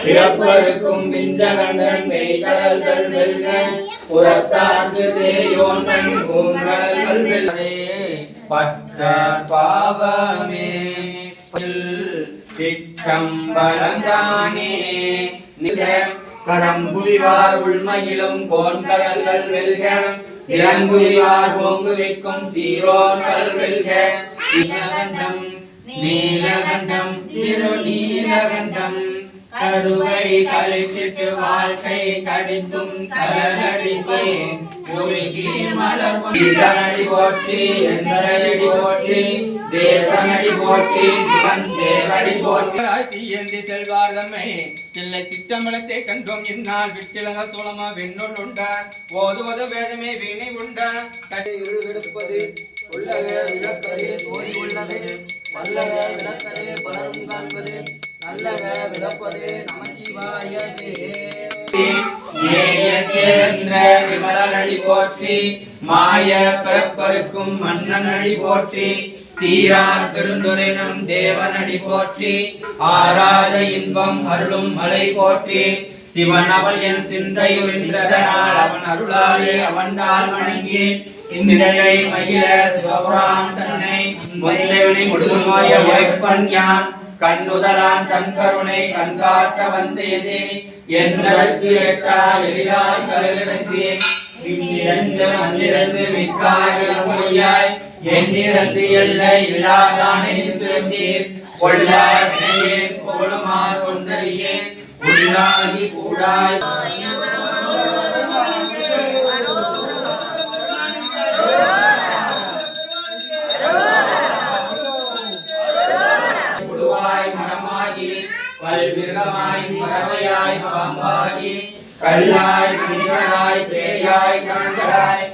பிறப்பருக்கும் விஞ்சகண்டன் மெய்கடல்கள் வெல்க புறத்தார்க்கு சேயோன் பூங்கடல்கள் வெல்லே பற்ற பாவமே சிற்றம்பலந்தானே நில கரம்புவிவார் உள்மயிலும் கோன்கடல்கள் வெல்க சிறங்குவிவார் ஓங்குவிக்கும் சீரோன்கள் வெல்க நீலகண்டம் நீலகண்டம் திருநீலகண்டம் கருவை கழிச்சிட்டு வாழ்க்கை கடித்தும் கலகடித்தே உருகி மலர் ஈசனடி போற்றி எந்தடி போற்றி தேசனடி போற்றி சிவன் சேவடி போற்றி ஏந்தி செல்வார்தம்மை தில்லை சிற்றம்பலத்தை கண்டோம் இந்நாள் விட்டிலங்க சோழமா வெண்ணொல் உண்ட ஓதுவது வேதமே வீணை உண்ட கடி இருள் எடுப்பது உள்ளக விளக்கரே தோணி உள்ளது வல்லக விளக்கரே பலரும் காண்பது நல்லக விளப்பதே நமச்சிவாயவே விமலனடி போற்றி மாய பிறப்பருக்கும் மன்னனடி போற்றி சீரார் பெருந்துரைனும் தேவனடி போற்றி ஆராத இன்பம் அருளும் மலை போற்றி சிவன் அவள் என் சிந்தையுள் நின்றதனால் அவன் அருளாலே அவன்தால் வணங்கி இந்நிலையை மகிழ சிவபுரான் தன்னை முதலவனை முழுதுமாய உரைப்பன் யான் கண்ணுதலான் தன் கருணை கண்காட்ட வந்தேனே என்னதற்கு எட்டா எளிதாய் கடலிறங்கி விண்ணிறந்து மண்ணிறந்து மிக்காய் விளமொழியாய் எண்ணிறந்து எல்லை விழாதானே நின்றீர் கொள்ளார் நினையேன் புகழுமார் கொண்டறியேன் உள்ளாகி கூடாய் மரமாகி பல்விருகமாய் பறவையாய் பாம்பாகி கல்லாய் கண்களாய் பேயாய் கணங்களாய்